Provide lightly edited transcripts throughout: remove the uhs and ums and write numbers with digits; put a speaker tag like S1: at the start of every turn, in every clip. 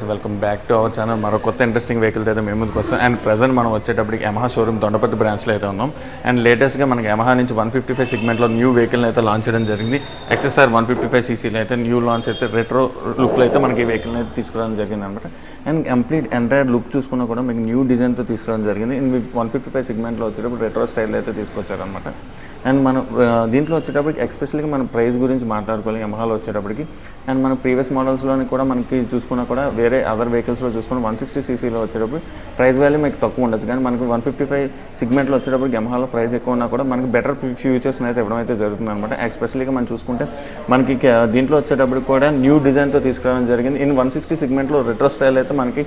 S1: Welcome back to our channel. మరో కొత్త interesting vehicle అయితే మేము ముందుకు వస్తాం. అండ్ ప్రజెంట్ మనం వచ్చేటప్పటికి యమహా షోరూమ్ దొండపతి బ్రాంచ్లో అయితే ఉన్నాం. అండ్ లేటెస్ట్గా మనకి యమహా నుంచి 155 సెగ్మెంట్లో న్యూ వెహికల్ని అయితే లాంచ్ చేయడం జరిగింది. ఎక్స్ఎస్ఆర్ 155 సీసీలో అయితే న్యూ లాంచ్ అయితే రెట్రో లుక్లో అయితే మనకి ఈ వెహికల్ని అయితే తీసుకురావడం జరిగింది అనమాట. అండ్ కంప్లీట్ ఎంటైర్ లుక్ చూసుకున్నా కూడా మీకు న్యూ డిజైన్తో తీసుకురావడం జరిగింది. అండ్ 155 సెగ్మెంట్లో వచ్చేటప్పుడు రెట్రో స్టైల్లో అయితే తీసుకొచ్చారనమాట. అండ్ మనం దీంట్లో వచ్చేటప్పటికి ఎక్స్పెషల్గా మన ప్రైస్ గురించి మాట్లాడుకోవాలి యమహాలో వచ్చేటప్పటికి. అండ్ మన ప్రీవియస్ మోడల్స్లోని కూడా మనకి చూసుకున్నా కూడా వేరే అదర్ వెహికల్స్లో చూసుకుని 160 సీసీలో వచ్చేటప్పుడు ప్రైస్ వాల్యూ మీకు తక్కువ ఉండొచ్చు. కానీ మనకు 155 సెగ్మెంట్లో వచ్చేటప్పుడు యమహాలో ప్రైస్ ఎక్కువ ఉన్నా కూడా మనకి బెటర్ ఫ్యూచర్స్ని అయితే ఇవ్వడం అయితే జరుగుతుంది అనమాట. ఎక్స్పెషల్గా మనం చూసుకుంటే మనకి దీంట్లో వచ్చేటప్పుడు కూడా న్యూ డిజైన్తో తీసుకురావడం జరిగింది. ఇన్ 160 సెగ్మెంట్లో రెట్రో స్టైల్ అయితే మనకి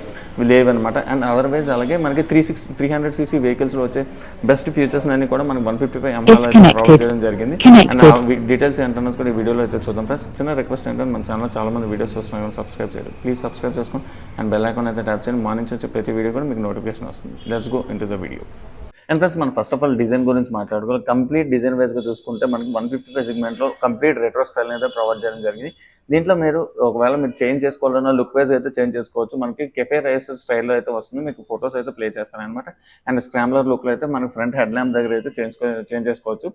S1: లేవన్నమాట. అండ్ అదర్వైజ్ అలాగే మనకి 300 సీసీ వెహికల్స్లో వచ్చే బెస్ట్ ఫీచర్స్ అన్ని కూడా మనకి 155 యమహాలో అయితే ప్రొవైడ్ చేయడం జరిగింది. అండ్ ఆ డీటెయిల్స్ ఏంటన్నది కూడా ఈ వీడియోలో అయితే చూద్దాం ఫ్రెండ్స్. చిన్న రిక్వెస్ట్ ఏంటంటే మన ఛానల్ చాలా మంది వీడియోస్ వస్తున్నాయి, సబ్స్క్రైబ్ చేయండి ప్లీజ్. సబ్స్క్రైబ్ చేసుకొని అండ్ బెల్ ఐకాన్ అయితే ట్యాప్ చేయండి. మార్నింగ్ వచ్చే ప్రతి వీడియో కూడా మీకు నోటిఫికేషన్ వస్తుంది. Let's go into the video. And friends మనం ఫస్ట్ ఆఫ్ ఆల్ డిజైన్ గురించి మాట్లాడుకోవాలి. కంప్లీట్ డిజైన్ వైజ్గా చూసుకుంటే మనకి 155 సెగ్మెంట్లో కంప్లీట్ రెట్రో స్టైల్ అయితే ప్రొవైడ్ చేయడం జరిగింది. దీంట్లో మీరు ఒకవేళ మీరు చేంజ్ చేసుకోవాలన్నా లుక్ వైజ్ అయితే చేంజ్ చేసుకోవచ్చు. మనకి కెఫే రేసర్ స్టైల్లో అయితే వస్తుంది. మీకు ఫొటోస్ అయితే ప్లే చేస్తాను అనమాట. అండ్ స్క్రాంబ్లర్ లుక్లో అయితే మనకి ఫ్రంట్ హెడ్ ల్యాంప్ దగ్గర అయితే చేంజ్ చేసుకోవచ్చు.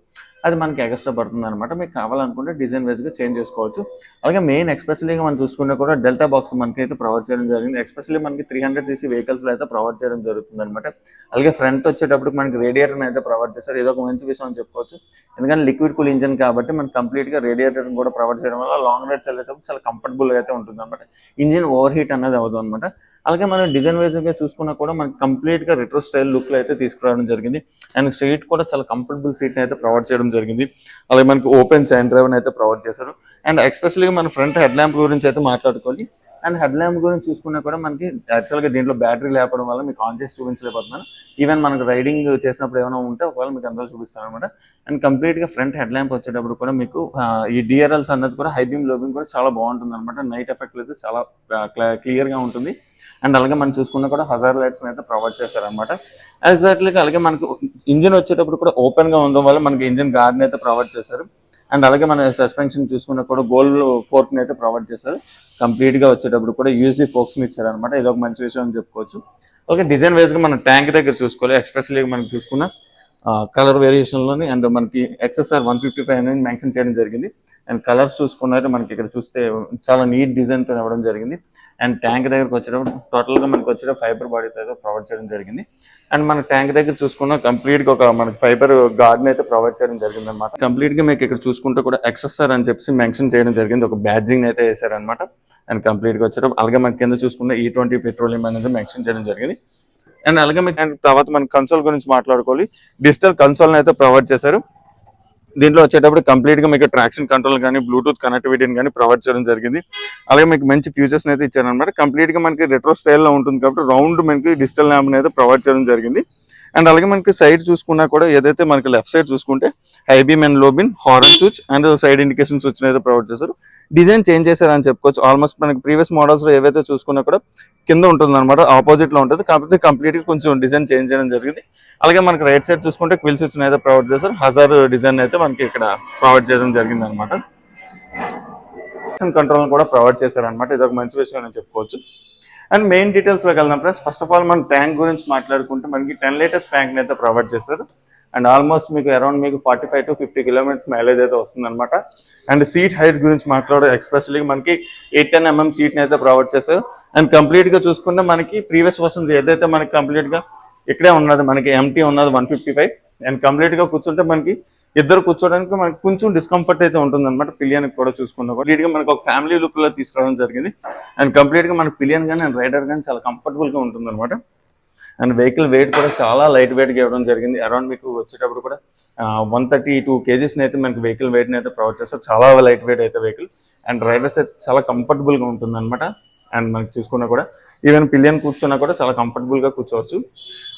S1: అది మనకి ఎక్స్ట్రా పడుతుంది అనమాట. మీకు కావాలనుకుంటే డిజైన్ వైజ్గా చేంజ్ చేసుకోవచ్చు. అలాగే మెయిన్ ఎక్స్పెషల్గా మనం చూసుకుంటే కూడా డెల్టా బాక్స్ మనకి అయితే ప్రొవైడ్ చేయడం జరిగింది. ఎక్స్పెషల్లీ మనకి 300 సీసీ వెహికల్స్లో అయితే ప్రొవైడ్ చేయడం జరుగుతుంది అనమాట. అలాగే ఫ్రంట్ వచ్చేటప్పుడు మనకి రేడియేటర్ని అయితే ప్రొవైడ్ చేస్తారు. ఇది ఒక మంచి విషయం అని చెప్పుకోవచ్చు. ఎందుకంటే లిక్విడ్ కూల్ ఇంజిన్ కాబట్టి మనకి కంప్లీట్గా రేడియేటర్ని కూడా ప్రొవైడ్ చేయడం వల్ల లాంగ్ రైడ్స్ వెళ్ళేటప్పుడు చాలా కంఫర్టబుల్గా అయితే ఉంటుంది అనమాట. ఇంజిన్ ఓవర్ హీట్ అనేది అవ్వదు అనమాట. అలాగే మనం డిజైన్ వైజ్గా చూసుకున్నా కూడా మనకి కంప్లీట్గా రెట్రో స్టైల్ లుక్లో అయితే తీసుకురావడం జరిగింది. అండ్ సీట్ కూడా చాలా కంఫర్టబుల్ సీట్ని అయితే ప్రొవైడ్ చేయడం జరిగింది. అలాగే మనకి ఓపెన్ చైన్ డ్రైవ్ని అయితే ప్రొవైడ్ చేశారు. అండ్ ఎక్స్పెషల్గా మన ఫ్రంట్ హెడ్ ల్యాంప్ గురించి అయితే మాట్లాడుకోవాలి. అండ్ హెడ్ ల్యాంప్ గురించి చూసుకున్నా కూడా మనకి యాక్చువల్గా దీంట్లో బ్యాటరీ లేపడం వల్ల మీకు ఆన్ చేసి చూపించలేకపోతున్నాను. ఈవెన్ మనకు రైడింగ్ చేసినప్పుడు ఏమైనా ఉంటే ఒకవేళ మీకు అందులో చూపిస్తాను అనమాట. అండ్ కంప్లీట్గా ఫ్రంట్ హెడ్ ల్యాంప్ వచ్చేటప్పుడు కూడా మీకు ఈ డిఆర్ఎల్స్ అన్నది కూడా హై బీమ్ లో బీమ్ కూడా చాలా బాగుంటుంది అనమాట. నైట్ ఎఫెక్ట్ అయితే చాలా క్లియర్గా ఉంటుంది. అండ్ అలాగే మనం చూసుకున్నా కూడా హజార్ లైట్స్ అయితే ప్రొవైడ్ చేశారనమాట. ఎగ్జాక్ట్లీ అలాగే మనకు ఇంజిన్ వచ్చేటప్పుడు కూడా ఓపెన్గా ఉండడం వల్ల మనకి ఇంజిన్ గార్డ్ని అయితే ప్రొవైడ్ చేశారు. అండ్ అలాగే మన సస్పెన్షన్ చూసుకున్నా కూడా గోల్డ్ ఫోర్క్ని అయితే ప్రొవైడ్ చేశారు. కంప్లీట్గా వచ్చేటప్పుడు కూడా యూఎస్డి ఫోక్స్ని ఇచ్చారనమాట. ఇది ఒక మంచి విషయం అని చెప్పుకోవచ్చు. అలాగే డిజైన్ వైజ్గా మన ట్యాంక్ దగ్గర చూసుకోవాలి. ఎక్స్పెషల్లీ మనం చూసుకున్న కలర్ వేరియేషన్లోని అండ్ మనకి ఎక్స్ఎస్ఆర్ 155 అనేది మెన్షన్ చేయడం జరిగింది. అండ్ కలర్స్ చూసుకున్నారు మనకి ఇక్కడ చూస్తే చాలా నీట్ డిజైన్తో ఇవ్వడం జరిగింది. అండ్ ట్యాంక్ దగ్గరకు వచ్చేటప్పుడు టోటల్గా మనకి వచ్చే ఫైబర్ బాడీతో అయితే ప్రొవైడ్ చేయడం జరిగింది. అండ్ మన ట్యాంక్ దగ్గర చూసుకున్న కంప్లీట్గా ఒక మనకి ఫైబర్ గార్డ్ని అయితే ప్రొవైడ్ చేయడం జరిగింది అనమాట. కంప్లీట్గా మీకు ఇక్కడ చూసుకుంటే కూడా ఎక్స్ఎస్ఆర్ అని చెప్పి మెన్షన్ చేయడం జరిగింది. ఒక బ్యాడ్జింగ్ అయితే వేశారనమాట. అండ్ కంప్లీట్గా వచ్చేటప్పుడు అలాగే మన కింద చూసుకుంటే E20 పెట్రోలియం అనేది మెన్షన్ చేయడం జరిగింది. అండ్ అలాగే మీకు తర్వాత మన కన్సోల్ గురించి మాట్లాడుకోవాలి. డిజిటల్ కన్సోల్ని అయితే ప్రొవైడ్ చేశారు. దీంట్లో వచ్చేటప్పుడు కంప్లీట్గా మీకు ట్రాక్షన్ కంట్రోల్ కానీ బ్లూటూత్ కనెక్టివిటీని కానీ ప్రొవైడ్ చేయడం జరిగింది. అలాగే మీకు మంచి ఫీచర్స్ని అయితే ఇచ్చారనమాట. కంప్లీట్గా మనకి రెట్రో స్టైల్లో ఉంటుంది కాబట్టి రౌండ్ మనకి డిజిటల్ ల్యాంప్ని అయితే ప్రొవైడ్ చేయడం జరిగింది. అండ్ అలాగే మనకి సైడ్ చూసుకున్నా కూడా ఏదైతే మనకి లెఫ్ట్ సైడ్ చూసుకుంటే హై బీమ్ అండ్ లో beam horn switch and side indication switch అయితే ప్రొవైడ్ చేశారు. డిజైన్ చేంజ్ చేశారని చెప్పుకోవచ్చు. ఆల్మోస్ట్ మనకి ప్రీవియస్ మోడల్స్లో ఏవైతే చూసుకున్నా కూడా కింద ఉంటుంది అనమాట, ఆపోజిట్లో ఉంటుంది. కాకపోతే కంప్లీట్గా కొంచెం డిజైన్ చేంజ్ చేయడం జరిగింది. అలాగే మనకి రైట్ సైడ్ చూసుకుంటే క్విల్ స్విచ్ అయితే ప్రొవైడ్ చేశారు. హజార్ డిజైన్ అయితే మనకి ఇక్కడ ప్రొవైడ్ చేయడం జరిగింది అనమాట. కంట్రోల్ కూడా ప్రొవైడ్ చేశారనమాట. ఇది ఒక మంచి విషయం అని చెప్పుకోవచ్చు. అండ్ మెయిన్ డీటెయిల్స్లోకి వెళ్దాం ఫ్రెండ్స్. ఫస్ట్ ఆఫ్ ఆల్ మన ట్యాంక్ గురించి మాట్లాడుకుంటే మనకి 10 లీటర్స్ ట్యాంక్ని అయితే ప్రొవైడ్ చేశారు. అండ్ ఆల్మోస్ట్ మీకు అరౌండ్ మీకు 45 to 50 కిలోమీటర్స్ మైలేజ్ అయితే వస్తుంది అనమాట. అండ్ సీట్ హైట్ గురించి మాట్లాడే ఎక్స్పెషల్లీ మనకి 810 mm సీట్ని అయితే ప్రొవైడ్ చేశారు. అండ్ కంప్లీట్గా చూసుకుంటే మనకి ప్రీవియస్ వర్షన్స్ ఏదైతే మనకి కంప్లీట్గా ఇక్కడే ఉన్నది మనకి ఎంటీ ఉన్నది 155. అండ్ కంప్లీట్గా కూర్చుంటే మనకి ఇద్దరు కూర్చోడానికి మనకి కొంచెం డిస్కంఫర్ట్ అయితే ఉంటుంది అనమాట. పిలియన్కి కూడా చూసుకున్నా కంప్లీట్గా మనకి ఒక ఫ్యామిలీ లుక్లో తీసుకురావడం జరిగింది. అండ్ కంప్లీట్గా మనకి పిలియన్ కానీ అండ్ రైడర్ కానీ చాలా కంఫర్టబుల్గా ఉంటుంది అనమాట. అండ్ వెహికల్ వెయిట్ కూడా చాలా లైట్ వెయిట్గా ఇవ్వడం జరిగింది. అరౌండ్ మీకు వచ్చేటప్పుడు కూడా 132 kgsని అయితే మనకి వెహికల్ వెయిట్ని అయితే ప్రొవైడ్ చేస్తారు. చాలా లైట్ వెయిట్ అయితే వెహికల్. అండ్ రైడర్స్ అయితే చాలా కంఫర్టబుల్గా ఉంటుంది అనమాట. అండ్ మనకి చూసుకున్నా కూడా ఈవెన్ పిలియన్ కూర్చున్నా కూడా చాలా కంఫర్టబుల్గా కూర్చోవచ్చు.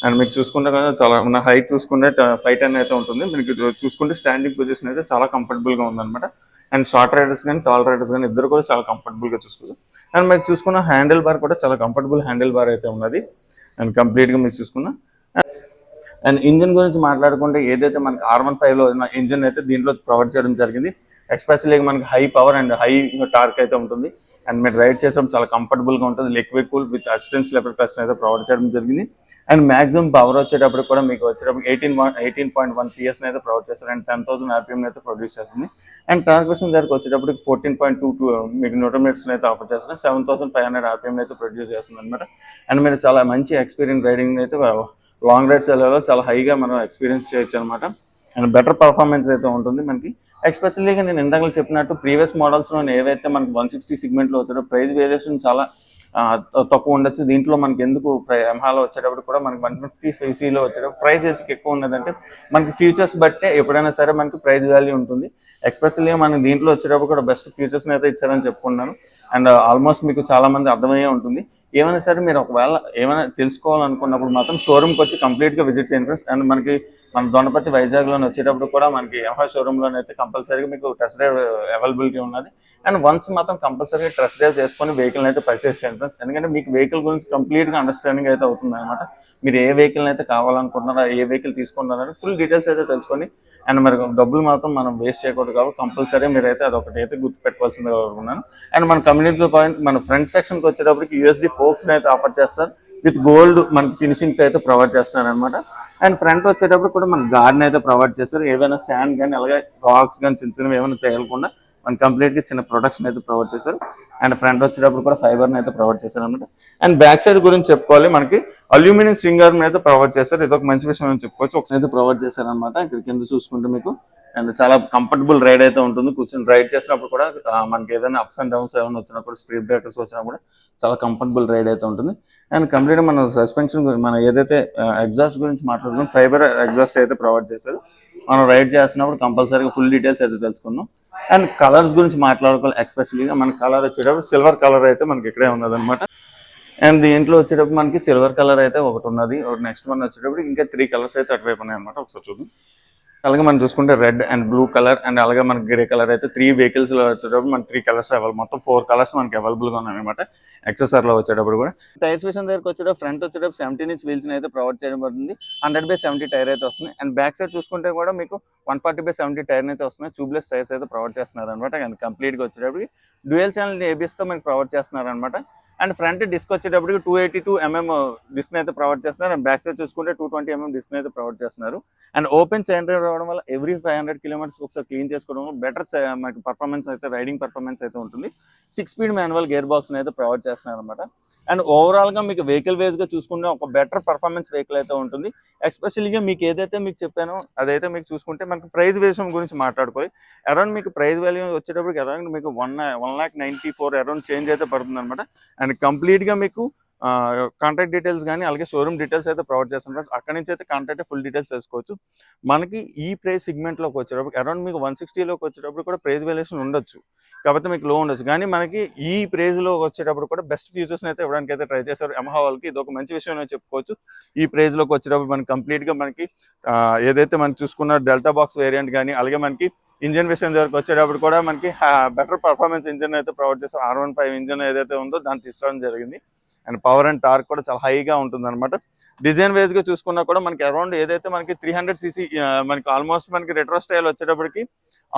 S1: అండ్ మీకు చూసుకుంటే కదా చాలా మన హైట్ చూసుకుంటే 5'10" అయితే ఉంటుంది. మీకు చూసుకుంటే స్టాండింగ్ పొజిషన్ అయితే చాలా కంఫర్టబుల్గా ఉందన్నమాట. అండ్ షార్ట్ రైడర్స్ కానీ టాల్ రైడర్స్ కానీ ఇద్దరు కూడా చాలా కంఫర్టబుల్గా చూసుకోవచ్చు. అండ్ మీకు చూసుకున్న హ్యాండిల్ బార్ కూడా చాలా కంఫర్టబుల్ హ్యాండిల్ బార్ అయితే ఉన్నది. అండ్ కంప్లీట్గా మీరు చూసుకున్న అండ్ ఇంజిన్ గురించి మాట్లాడుకుంటే ఏదైతే మనకి R15లో ఇంజిన్ అయితే దీంట్లో ప్రొవైడ్ చేయడం జరిగింది. ఎక్స్పెషల్లీ మనకి high power and high torque అయితే ఉంటుంది. అండ్ మీరు రైడ్ చేసినప్పుడు చాలా కంఫర్టబుల్గా ఉంటుంది. Liquid cool with assistance level plus అయితే ప్రొవైడ్ చేయడం జరిగింది. అండ్ మాక్సిమం పవర్ వచ్చేటప్పుడు కూడా మీకు వచ్చేటప్పుడు 18.1 PS అయితే ప్రొవైడ్ చేస్తారు. అండ్ 10,000 RPM అయితే ప్రొడ్యూస్ చేస్తుంది. అండ్ ట్రాన్స్మిషన్ దగ్గరకు వచ్చేటప్పుడు 14.22 మీకు న్యూటన్ మీటర్స్ అయితే ఆఫర్ చేస్తుంది. 7,500 RPM అయితే ప్రొడ్యూస్ చేస్తుంది అనమాట. అండ్ మీరు చాలా మంచి ఎక్స్పీరియన్స్ రైడింగ్ అయితే లాంగ్ రైడ్స్ వెళ్ళాలో చాలా హైగా మనం ఎక్స్పీరియన్స్ చేయొచ్చు అనమాట. అండ్ బెటర్ పర్ఫార్మెన్స్ అయితే ఉంటుంది మనకి. ఎక్స్పెషల్లీగా నేను ఇందాక చెప్పినట్టు ప్రీవియస్ మోడల్స్లో ఏవైతే మనకి 160 సెగ్మెంట్లో వచ్చారో ప్రైస్ వేరియేషన్ చాలా తక్కువ ఉండొచ్చు. దీంట్లో మనకి ఎందుకు యమహాలో వచ్చేటప్పుడు కూడా మనకి 150 cc వచ్చేటప్పుడు ప్రైస్ ఎందుకు ఎక్కువ ఉన్నదంటే మనకి ఫ్యూచర్స్ బట్టే ఎప్పుడైనా సరే మనకి ప్రైస్ వాల్యూ ఉంటుంది. ఎక్స్పెషల్లీ మనకి దీంట్లో వచ్చేటప్పుడు కూడా బెస్ట్ ఫ్యూచర్స్ని అయితే ఇచ్చారని చెప్పుకున్నాను. అండ్ ఆల్మోస్ట్ మీకు చాలా మంది అర్థమయ్యే ఉంటుంది. ఏమైనా సరే మీరు ఒకవేళ ఏమైనా తెలుసుకోవాలనుకున్నప్పుడు మాత్రం షోరూమ్కి వచ్చి కంప్లీట్గా విజిట్ చేయండి ఫ్రెండ్స్. అండ్ మనకి మన దొండపర్తి వైజాగ్లోనే వచ్చేటప్పుడు కూడా మనకి యమహా షోరూంలోనే అయితే కంపల్సరీగా మీకు టెస్ట్ డ్రైవ్ అవైలబిలిటీ ఉన్నది. అండ్ వన్స్ మాత్రం కంపల్సరీగా టెస్ట్ డ్రైవ్ చేసుకొని వెహికల్ అయితే పర్చేస్ చేయండి ఫ్రెండ్స్. ఎందుకంటే మీకు వెహికల్ గురించి కంప్లీట్గా అండర్స్టాండింగ్ అయితే అవుతుంది అనమాట. మీరు ఏ వెహికల్ అయితే కావాలనుకుంటున్నారో ఏ వెహికల్ తీసుకుంటున్నారో ఫుల్ డీటెయిల్స్ అయితే తెలుసుకొని అండ్ మరి డబ్బులు మాత్రం మనం వేస్ట్ చేయకూడదు కాబట్టి కంపల్సరీ మీరైతే అదొకటి అయితే గుర్తుపెట్టుకోవాల్సిందిగా కోరుకున్నాను. అండ్ మన కమ్యూనిటీ పాయింట్ మన ఫ్రంట్ సెక్షన్కి వచ్చేటప్పటికి USD ఫోక్స్ని అయితే ఆఫర్ చేస్తారు. విత్ గోల్డ్ మనకి ఫినిషింగ్ అయితే ప్రొవైడ్ చేస్తున్నారు అనమాట. అండ్ ఫ్రంట్ వచ్చేటప్పుడు కూడా మన గార్డెన్ అయితే ప్రొవైడ్ చేస్తారు. ఏదైనా శాండ్ కానీ అలాగే రాక్స్ కానీ చిన్న చిన్నవి ఏమైనా తేలకుండా మన కంప్లీట్గా చిన్న ప్రొడక్షన్ అయితే ప్రొవైడ్ చేశారు. అండ్ ఫ్రంట్ వచ్చేటప్పుడు కూడా ఫైబర్ని అయితే ప్రొవైడ్ చేశారు అనమాట. అండ్ బ్యాక్ సైడ్ గురించి చెప్పుకోవాలి, మనకి అల్యూమినియం స్ట్రింగర్ని అయితే ప్రొవైడ్ చేశారు. ఇది ఒక మంచి విషయం అని చెప్పుకోవచ్చు. ఒకసారి అయితే ప్రొవైడ్ చేశారు అనమాట. ఇక్కడ కింద చూసుకుంటే మీకు అండ్ చాలా కంఫర్టబుల్ రైడ్ అయితే ఉంటుంది. కూర్చొని రైడ్ చేసినప్పుడు కూడా మనకి ఏదైనా అప్స్ అండ్ డౌన్స్ ఏమైనా వచ్చినప్పుడు స్పీడ్ బ్రేకర్స్ వచ్చినా కూడా చాలా కంఫర్టబుల్ రైడ్ అయితే ఉంటుంది. అండ్ కంప్లీట్గా మన సస్పెన్షన్ మన ఏదైతే ఎగ్జాస్ట్ గురించి మాట్లాడుకున్నాం ఫైబర్ ఎగ్జాస్ట్ అయితే ప్రొవైడ్ చేశారు. మనం రైడ్ చేస్తున్నప్పుడు కంపల్సరీగా ఫుల్ డీటెయిల్స్ అయితే తెలుసుకుందాం. అండ్ కలర్స్ గురించి మాట్లాడుకోవాలి. ఎక్స్పెషలీగా మన కలర్ వచ్చేటప్పుడు సిల్వర్ కలర్ అయితే మనకి ఇక్కడే ఉన్నది అనమాట. అండ్ దీంట్లో వచ్చేటప్పుడు మనకి సిల్వర్ కలర్ అయితే ఒకటి ఉన్నది. నెక్స్ట్ వన్ వచ్చేటప్పుడు ఇంకా 3 కలర్స్ అయితే అటువైపు ఉన్నాయి అనమాట. ఒకసారి చూద్దాం. అలాగే మనం చూసుకుంటే red and blue colour and అలాగే మనకి గ్రే కలర్ అయితే 3 వెహికల్స్ లో వచ్చేటప్పుడు మనకి 3 కలర్స్ అవైలబుల్, మొత్తం 4 కలర్స్ మనకి అవైలబుల్ గా ఉన్నాయి అనమాట. XSR లో వచ్చేటప్పుడు కూడా టైర్స్ విషయం దగ్గరకు వచ్చేటప్పుడు ఫ్రంట్ వచ్చేటప్పుడు 17" వీల్స్ అయితే ప్రొవైడ్ చేయడం పడుతుంది. 100/70 టైర్ అయితే వస్తుంది. అండ్ బ్యాక్ సైడ్ చూసుకుంటే కూడా మీకు 140/70 టైర్ అయితే వస్తున్నాయి. ట్యూబ్లెస్ టైర్స్ అయితే ప్రొవైడ్ చేస్తున్నారు అనమాట. అండ్ కంప్లీట్ గా వచ్చేటప్పుడు డ్యూయల్ ఛానల్ ABS తో మనకి ప్రొవైడ్ చేస్తున్నారు అనమాట. అండ్ ఫ్రంట్ డిస్క్ వచ్చేటప్పటికి 282mm డిస్క్ అయితే ప్రొవైడ్ చేస్తున్నారు. అండ్ బ్యాక్ సైడ్ చూసుకుంటే 220mm డిస్క్ అయితే ప్రొవైడ్ చేస్తున్నారు. అండ్ ఓపెన్ చైన్ డ్రైవ్ రావడం వల్ల ఎవ్రీ 500 కిలోమీటర్స్ ఒకసారి క్లీన్ చేసుకోవడం వల్ల బెటర్ మనకి పర్ఫార్మెన్స్ అయితే రైడింగ్ పర్ఫార్మెన్స్ అయితే ఉంటుంది. 6 స్పీడ్ మాన్యువల్ గేర్ బాక్స్ అయితే ప్రొవైడ్ చేస్తున్నారు అనమాట. అండ్ ఓవరాల్ గా మీకు వెహికల్ వైజ్ గా చూసుకుంటే ఒక బెటర్ పర్ఫార్మెన్స్ వెహికల్ అయితే ఉంటుంది. ఎస్పెషల్గా మీకు ఏదైతే మీకు చెప్పానో అదైతే మీకు చూసుకుంటే మనకి ప్రైస్ విషయం గురించి మాట్లాడుకోవాలి. అరౌండ్ మీకు ప్రైస్ వాల్యూ వచ్చేటప్పటికి అరౌండ్ మీకు 1,94,000 అరౌండ్ చేంజ్ అయితే పడుతుంది అనమాట. అండ్ కంప్లీట్ గా మీకు కాంటాక్ట్ డీటెయిల్స్ కానీ అలాగే షోరూమ్ డీటెయిల్స్ అయితే ప్రొవైడ్ చేస్తున్నారు. అక్కడ నుంచి అయితే కాంటాక్ట్ ఫుల్ డీటెయిల్స్ తెలుసుకోవచ్చు. మనకి ఈ ప్రైస్ సెగ్మెంట్లోకి వచ్చేటప్పుడు అరౌండ్ మీకు 160లోకి వచ్చేటప్పుడు కూడా ప్రైస్ వేరియేషన్ ఉండొచ్చు, కాకపోతే మీకు లో ఉండొచ్చు. కానీ మనకి ఈ ప్రైస్లో వచ్చేటప్పుడు కూడా బెస్ట్ ఫీచర్స్ని అయితే ఇవ్వడానికి అయితే ట్రై చేశారు యమహా వాళ్ళకి. ఇది ఒక మంచి విషయం అని చెప్పుకోవచ్చు. ఈ ప్రైస్లోకి వచ్చేటప్పుడు మనకి కంప్లీట్గా మనకి ఏదైతే మనం చూసుకున్న డెల్టా బాక్స్ వేరియంట్ కానీ అలాగే మనకి ఇంజన్ విషయం దగ్గరకు వచ్చేటప్పుడు కూడా మనకి బెటర్ పర్ఫార్మెన్స్ ఇంజన్ అయితే ప్రొవైడ్ చేస్తారు. R15 ఇంజన్ ఏదైతే ఉందో దాన్ని తీసుకోవడం జరిగింది. అండ్ పవర్ అండ్ టార్క్ కూడా చాలా హైగా ఉంటుంది అనమాట. డిజైన్ వైజ్ గా చూసుకున్నా కూడా మనకి అరౌండ్ ఏదైతే మనకి 300cc మనకి ఆల్మోస్ట్ మనకి రెట్రో స్టైల్ వచ్చేటప్పటికి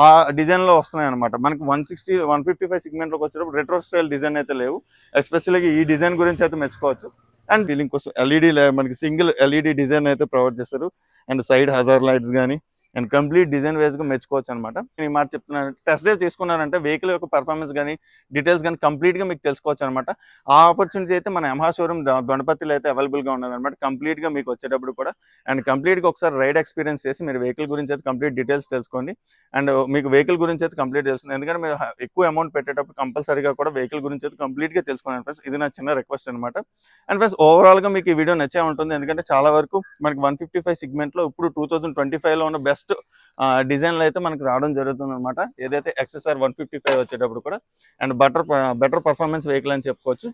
S1: ఆ డిజైన్ లో వస్తున్నాయి అనమాట. మనకి 160 155 సెగ్మెంట్ లోకి వచ్చేటప్పుడు రెట్రో స్టైల్ డిజైన్ అయితే లేవు. ఎస్పెషల్గా ఈ డిజైన్ గురించి అయితే మెచ్చుకోవచ్చు. అండ్ డీలింగ్ కోసం LED మనకి సింగిల్ LED డిజైన్ అయితే ప్రొవైడ్ చేస్తారు. అండ్ సైడ్ హజార్ లైట్స్ కానీ అండ్ కంప్లీట్ డిజైన్ వైజ్ గా మెచ్చుకోవచ్చు అనమాట. నేను ఈ మాట చెప్తున్నాను, టెస్ట్ డ్రైవ్ చేసుకున్నారంటే వెహికల్ యొక్క పర్ఫార్మెన్స్ కానీ డీటెయిల్స్ కానీ కంప్లీట్ గా మీకు తెలుసుకోవచ్చు అనమాట. ఆ ఆపర్చునిటీ అయితే మన యమహా షోరూమ్ దొండపర్తిలో అయితే అవైలబుల్ గా ఉన్నది అనమాట. కంప్లీట్ గా మీకు వచ్చేటప్పుడు కూడా అండ్ కంప్లీట్ గా ఒకసారి రైడ్ ఎక్స్పీరియన్స్ చేసి మీరు వెహికల్ గురించి అయితే కంప్లీట్ డీటెయిల్స్ తెలుసుకోండి. అండ్ మీకు వెహికల్ గురించి అయితే కంప్లీట్ తెలుస్తుంది. ఎందుకంటే మీరు ఎక్కువ అమౌంట్ పెట్టేటప్పుడు కంపల్సరీగా కూడా వెహికల్ గురించి అయితే కంప్లీట్ గా తెలుసుకోండి ఫ్రెండ్స్. ఇది నా చిన్న రిక్వెస్ట్ అనమాట. అండ్ ఫ్రెండ్స్ ఓవరాల్ గా మీకు ఈ వీడియో నచ్చే ఉంటుంది. ఎందుకంటే చాలా వరకు మనకి 155 సెగ్మెంట్ లో ఇప్పుడు 2025 లో ఉన్న బెస్ట్ డిజైన్లు అయితే మనకి రావడం జరుగుతుంది అనమాట. ఏదైతే XSR 155 వచ్చేటప్పుడు కూడా అండ్ బెటర్ పర్ఫార్మెన్స్ వెహికల్ అని చెప్పుకోవచ్చు.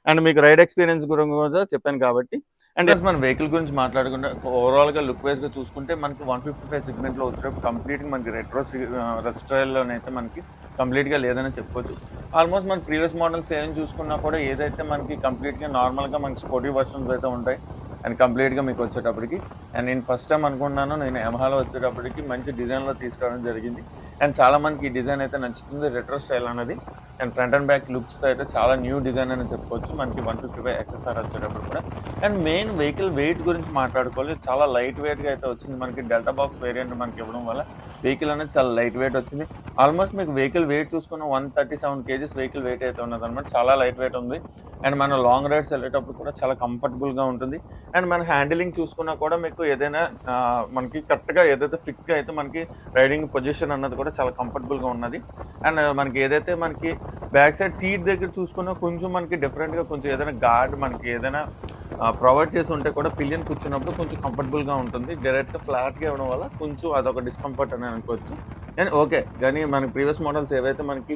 S1: అండ్ మీకు రైడ్ ఎక్స్పీరియన్స్ గురించి కూడా చెప్పాను కాబట్టి. అండ్ మన వెహికల్ గురించి మాట్లాడుకుంటే ఓవరాల్ గా లుక్ వైజ్ గా చూసుకుంటే మనకి 155 సెగ్మెంట్ లో వచ్చేటప్పుడు కంప్లీట్ గా మనకి రెట్రో స్టైల్లోనైతే మనకి కంప్లీట్ గా లేదని చెప్పుకోవచ్చు. ఆల్మోస్ట్ మన ప్రీవియస్ మోడల్స్ ఏం చూసుకున్నా కూడా ఏదైతే మనకి కంప్లీట్ గా నార్మల్ గా మనకి స్పోర్టీ వర్షన్స్ అయితే ఉంటాయి. అండ్ కంప్లీట్గా మీకు వచ్చేటప్పటికి అండ్ నేను ఫస్ట్ టైం అనుకున్నాను నేను యమహాలో వచ్చేటప్పటికి మంచి డిజైన్లో తీసుకురావడం జరిగింది. అండ్ చాలా మందికి ఈ డిజైన్ అయితే నచ్చుతుంది, రెట్రో స్టైల్ అనేది. అండ్ ఫ్రంట్ అండ్ బ్యాక్ లుక్స్తో అయితే చాలా న్యూ డిజైన్ అని చెప్పుకోవచ్చు మనకి 155 XSR వచ్చేటప్పుడు కూడా. అండ్ మెయిన్ వెహికల్ వెయిట్ గురించి మాట్లాడుకోవాలి, చాలా లైట్ వెయిట్గా అయితే వచ్చింది మనకి. డెల్టా బాక్స్ వేరియంట్ మనకి ఇవ్వడం వల్ల వెహికల్ అనేది చాలా లైట్ వెయిట్ వచ్చింది. ఆల్మోస్ట్ మీకు వెహికల్ వెయిట్ చూసుకున్న 137 kgs వెహికల్ వెయిట్ అయితే ఉన్నదన్నమాట, చాలా లైట్ వెయిట్ ఉంది. అండ్ మనం లాంగ్ రైడ్స్ వెళ్ళేటప్పుడు కూడా చాలా కంఫర్టబుల్గా ఉంటుంది. అండ్ మన హ్యాండిలింగ్ చూసుకున్నా కూడా మీకు ఏదైనా మనకి కరెక్ట్గా ఏదైతే ఫిట్గా అయితే మనకి రైడింగ్ పొజిషన్ అన్నది కూడా చాలా కంఫర్టబుల్గా ఉన్నది. అండ్ మనకి ఏదైతే మనకి బ్యాక్ సైడ్ సీట్ దగ్గర చూసుకున్నా కొంచెం మనకి డిఫరెంట్గా కొంచెం ఏదైనా గార్డ్ మనకి ఏదైనా ప్రొవైడ్ చేసి ఉంటే కూడా పిలియన్ కూర్చున్నప్పుడు కొంచెం కంఫర్టబుల్గా ఉంటుంది. డైరెక్ట్గా ఫ్లాట్గా ఇవ్వడం వల్ల కొంచెం అదొక డిస్కంఫర్ట్ అని అనుకోవచ్చు. అండ్ ఓకే, కానీ మనకి ప్రీవియస్ మోడల్స్ ఏవైతే మనకి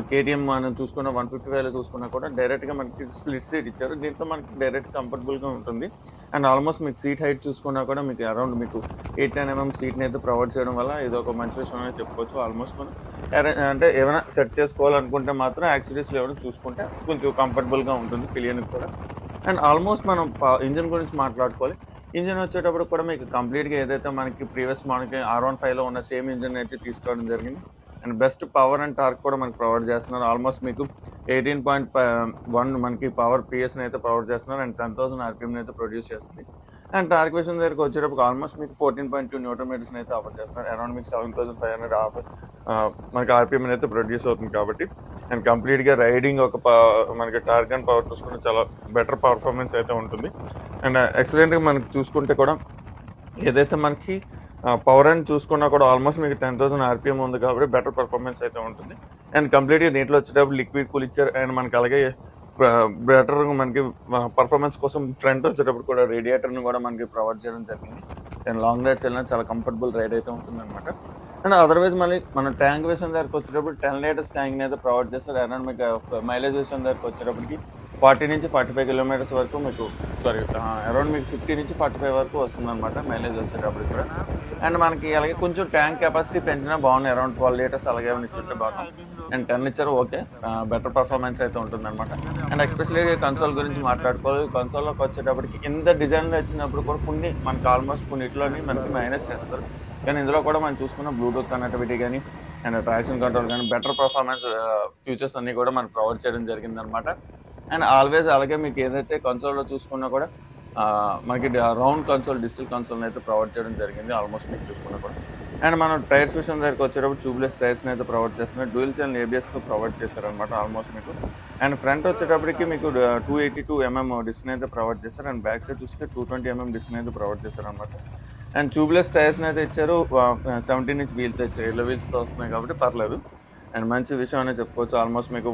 S1: కేటీఎం మనం చూసుకున్న 155లో చూసుకున్నా కూడా డైరెక్ట్గా మనకి స్ప్లిట్ సీట్ ఇచ్చారు. దీంట్లో మనకి డైరెక్ట్ కంఫర్టబుల్గా ఉంటుంది. అండ్ ఆల్మోస్ట్ మీకు సీట్ హైట్ చూసుకున్నా కూడా మీకు అరౌండ్ మీకు 8-9 mm సీట్ని అయితే ప్రొవైడ్ చేయడం వల్ల ఇది ఒక మంచి విషయం అని చెప్పుకోవచ్చు. ఆల్మోస్ట్ మనం అంటే ఏమైనా సెట్ చేసుకోవాలనుకుంటే మాత్రం యాక్సెసరీస్లో ఏమైనా చూసుకుంటే కొంచెం కంఫర్టబుల్గా ఉంటుంది పిలియన్కి కూడా. అండ్ ఆల్మోస్ట్ మనం ఇంజిన్ గురించి మాట్లాడుకోవాలి. ఇంజిన్ వచ్చేటప్పుడు కూడా మీకు కంప్లీట్గా ఏదైతే మనకి ప్రీవియస్ మనకి R15లో ఉన్న సేమ్ ఇంజిన్ అయితే తీసుకోవడం జరిగింది. And best power and torque కూడా మనకి ప్రొవైడ్ చేస్తున్నారు. ఆల్మోస్ట్ మీకు 18.1 మనకి పవర్ పిఎస్ని అయితే ప్రొవైడ్ చేస్తున్నారు. అండ్ 10,000 RPMని అయితే ప్రొడ్యూస్ చేస్తుంది. అండ్ టార్క్ విషయం దగ్గరికి వచ్చేటప్పుడు ఆల్మోస్ట్ మీకు 14.2 Nm అయితే ఆఫర్ చేస్తున్నారు. అరౌండ్ మీకు 7,500 మనకి RPM అయితే ప్రొడ్యూస్ అవుతుంది కాబట్టి. అండ్ కంప్లీట్గా రైడింగ్ ఒక మనకి టార్క్ అండ్ పవర్ చూసుకుంటే చాలా బెటర్ పర్ఫార్మెన్స్ అయితే ఉంటుంది. అండ్ ఎక్సలెంట్గా మనకి చూసుకుంటే కూడా ఏదైతే మనకి పవర్ అని చూసుకున్నా కూడా ఆల్మోస్ట్ మీకు 10,000 RPM ఉంది కాబట్టి బెటర్ పర్ఫార్మెన్స్ అయితే ఉంటుంది. అండ్ కంప్లీట్గా దీంట్లో వచ్చేటప్పుడు లిక్విడ్ కూల్ ఇచ్చారు. అండ్ మనకి అలాగే బెటర్ మనకి పర్ఫార్మెన్స్ కోసం ఫ్రంట్ వచ్చేటప్పుడు కూడా రేడియేటర్ని కూడా మనకి ప్రొవైడ్ చేయడం జరిగింది. అండ్ లాంగ్ రైడ్స్ వెళ్ళినా చాలా కంఫర్టబుల్ రైడ్ అయితే ఉంటుంది అనమాట. అండ్ అదర్వైజ్ మళ్ళీ మనం ట్యాంక్ విషయం దగ్గరకు వచ్చేటప్పుడు 10 లీటర్స్ ట్యాంక్ని అయితే ప్రొవైడ్ చేస్తారు. అరౌండ్ మీకు మైలేజ్ విషయం దగ్గరకు వచ్చేటప్పటికి 40 నుంచి 45 కిలోమీటర్స్ వరకు మీకు అరౌండ్ మీకు 50 నుంచి 45 వరకు వస్తుంది అనమాట మైలేజ్ వచ్చేటప్పటికి కూడా. అండ్ మనకి అలాగే కొంచెం ట్యాంక్ కెపాసిటీ పెంచినా బాగున్నాయి, అరౌండ్ 12 లీటర్స్ అలాగే ఇచ్చుంటే బాగున్నాం. అండ్ 10 ఇచ్చారు, ఓకే, బెటర్ పర్ఫార్మెన్స్ అయితే ఉంటుంది అనమాట. అండ్ ఎస్పెషల్లీ కన్సోల్ గురించి మాట్లాడుకోవాలి. కన్సోల్లోకి వచ్చేటప్పటికి ఇంత డిజైన్లో వచ్చినప్పుడు కూడా కొన్ని మనకి ఆల్మోస్ట్ కొన్నిట్లోని మనకి మైనస్ చేస్తారు. కానీ ఇందులో కూడా మనం చూసుకున్న బ్లూటూత్ కనెక్టివిటీ కానీ అండ్ ట్రాక్షన్ కంట్రోల్ కానీ బెటర్ పర్ఫార్మెన్స్ ఫీచర్స్ అన్నీ కూడా మనకు ప్రొవైడ్ చేయడం జరిగింది అనమాట. అండ్ ఆల్వేస్ అలాగే మీకు ఏదైతే కన్సోల్లో చూసుకున్నా కూడా మనకి రౌండ్ కన్సోల్ డిజిటల్ కన్సోల్ని అయితే ప్రొవైడ్ చేయడం జరిగింది ఆల్మోస్ట్ మీకు చూసుకున్నా కూడా. అండ్ మనం టైర్స్ విషయం దగ్గరికి వచ్చేటప్పుడు ట్యూబ్లెస్ టైర్స్ని అయితే ప్రొవైడ్ చేస్తున్నారు. డ్యూయల్ ఛానల్ ABSతో ప్రొవైడ్ చేశారనమాట ఆల్మోస్ట్ మీకు. అండ్ ఫ్రంట్ వచ్చేటప్పటికి మీకు 282 mm డిస్క్ని అయితే ప్రొవైడ్ చేశారు. అండ్ బ్యాక్ సైడ్ చూస్తే 220 mm డిస్క్ని అయితే ప్రొవైడ్ చేశారనమాట. అండ్ ట్యూబ్లెస్ టైర్స్ని అయితే ఇచ్చారు. 17 inch వీల్తో ఇచ్చారు, ఎల్లో వీల్స్తో వస్తున్నాయి కాబట్టి పర్లేదు. అండ్ మంచి విషయం అనేది చెప్పుకోవచ్చు. ఆల్మోస్ట్ మీకు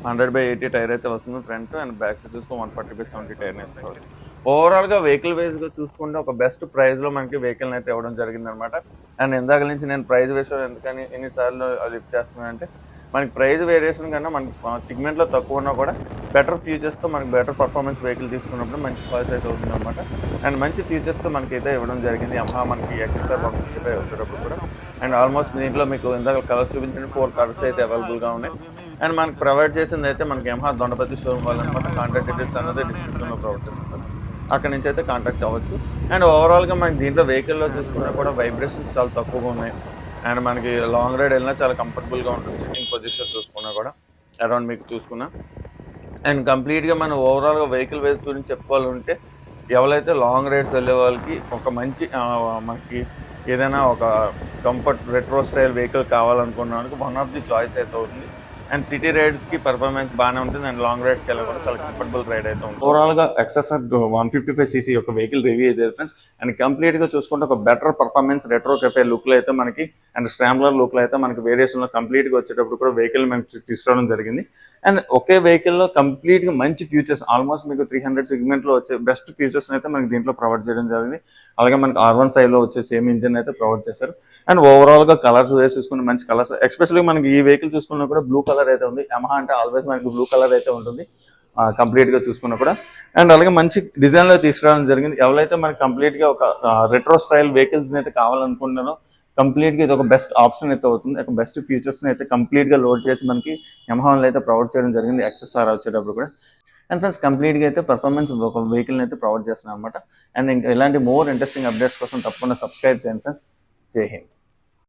S1: 100/80 టైర్ అయితే వస్తుంది ఫ్రంట్. అండ్ బ్యాక్ సైడ్ చూసుకుని 140/70 టైర్ అయితే వస్తుంది. ఓవరాల్గా వెహికల్ వైజ్గా చూసుకుంటే ఒక బెస్ట్ ప్రైస్లో మనకి వెహికల్ని అయితే ఇవ్వడం జరిగింది అనమాట. అండ్ ఇందాక నుంచి నేను ప్రైస్ విషయం ఎందుకని ఎన్నిసార్లు లిఫ్ట్ చేస్తున్నానంటే మనకి ప్రైస్ వేరియేషన్ కన్నా మనకి సెగ్మెంట్లో తక్కువ ఉన్నా కూడా బెటర్ ఫ్యూచర్స్తో మనకి బెటర్ పర్ఫార్మెన్స్ వెహికల్ తీసుకున్నప్పుడు మంచి చాయిస్ అయితే అవుతుంది అనమాట. అండ్ మంచి ఫ్యూచర్స్తో మనకైతే ఇవ్వడం జరిగింది యమహా మనకి XSR 155 వచ్చేటప్పుడు కూడా. అండ్ ఆల్మోస్ట్ దీంట్లో మీకు ఇందాక కలర్స్ చూపించిన 4 కలర్స్ అయితే అవైలబుల్గా ఉన్నాయి. అండ్ మనకి ప్రొవైడ్ చేసింది అయితే మనకి యమహా దొండపతి షోరూమ్ వాళ్ళు అనమాట. కాంటాక్ట్ డీటెయిల్స్ అనేది డిస్క్రిప్షన్లో ప్రొవైడ్ చేస్తారు, అక్కడ నుంచి అయితే కాంటాక్ట్ అవ్వచ్చు. అండ్ ఓవరాల్గా మనకి దీంట్లో వెహికల్లో చూసుకున్నా కూడా వైబ్రేషన్స్ చాలా తక్కువగా ఉన్నాయి. అండ్ మనకి లాంగ్ రైడ్ వెళ్ళినా చాలా కంఫర్టబుల్గా ఉంటుంది. సిట్టింగ్ పొజిషన్ చూసుకున్నా కూడా అరౌండ్ మీకు చూసుకున్నా. అండ్ కంప్లీట్గా మనం ఓవరాల్గా వెహికల్ వైజ్ గురించి చెప్పుకోవాలంటే ఎవరైతే లాంగ్ రైడ్స్ వెళ్ళే వాళ్ళకి ఒక మంచి మనకి ఏదైనా ఒక కంఫర్ట్ రెట్రో స్టైల్ వెహికల్ కావాలనుకున్నానికి వన్ ఆఫ్ ది చాయిస్ అయితే అవుతుంది. అండ్ సిటీ రైడ్స్కి పర్ఫార్మెన్స్ బాగానే ఉంటుంది. అండ్ లాంగ్ రైడ్స్కి వెళ్ళి కూడా చాలా కంఫర్టబుల్ రైడ్ అయితే ఉంటుంది. ఓవరాల్గా XSR 155cc యొక్క వెహికల్ రివ్యూ అయితే ఫ్రెండ్స్. అండ్ కంప్లీట్గా చూసుకుంటే ఒక బెటర్ పర్ఫార్మెన్స్ రెట్రో కెఫే లుక్లో అయితే మనకి అండ్ స్క్రాంబ్లర్ లుక్లో అయితే మనకి వేరియేషన్లో కంప్లీట్గా వచ్చేటప్పుడు కూడా వెహికల్ మనకి తీసుకురావడం జరిగింది. అండ్ ఒకే వెహికల్లో కంప్లీట్గా మంచి ఫీచర్స్ ఆల్మోస్ట్ మీకు 300 సెగ్మెంట్లో వచ్చే బెస్ట్ ఫీచర్స్ని అయితే మనకి దీంట్లో ప్రొవైడ్ చేయడం జరిగింది. అలాగే మనకి R15లో వచ్చే సేమ్ ఇంజిన్ అయితే ప్రొవైడ్ చేశారు. అండ్ ఓవరాల్గా కలర్స్ వేసేసుకుని మంచి కలర్స్, ఎస్పెషల్లీ మనకి ఈ వెహికల్ చూసుకున్నా కూడా బ్లూ కలర్ అయితే ఉంది. యమహా అంటే ఆల్వేస్ మనకి బ్లూ కలర్ అయితే ఉంటుంది కంప్లీట్గా చూసుకున్నా కూడా. అండ్ అలాగే మంచి డిజైన్లో తీసుకురావడం జరిగింది. ఎవరైతే మనకి కంప్లీట్గా ఒక రెట్రో స్టైల్ వెహికల్స్ని అయితే కావాలనుకుంటున్నారో కంప్లీట్గా ఇది ఒక బెస్ట్ ఆప్షన్ అయితే అవుతుంది. ఒక బెస్ట్ ఫీచర్స్ని అయితే కంప్లీట్గా లోడ్ చేసి మనకి యమహాలో అయితే ప్రొవైడ్ చేయడం జరిగింది XSR వచ్చేటప్పుడు కూడా. అండ్ ఫ్రెండ్స్ కంప్లీట్గా అయితే పర్ఫార్మెన్స్ ఒక వెహికల్ని అయితే ప్రొవైడ్ చేస్తున్నాం అనమాట. అండ్ ఇంకా ఇలాంటి మోర్ ఇంట్రెస్టింగ్ అప్డేట్స్ కోసం తప్పకుండా సబ్స్క్రైబ్ చేయండి ఫ్రెండ్స్. జై హింద్.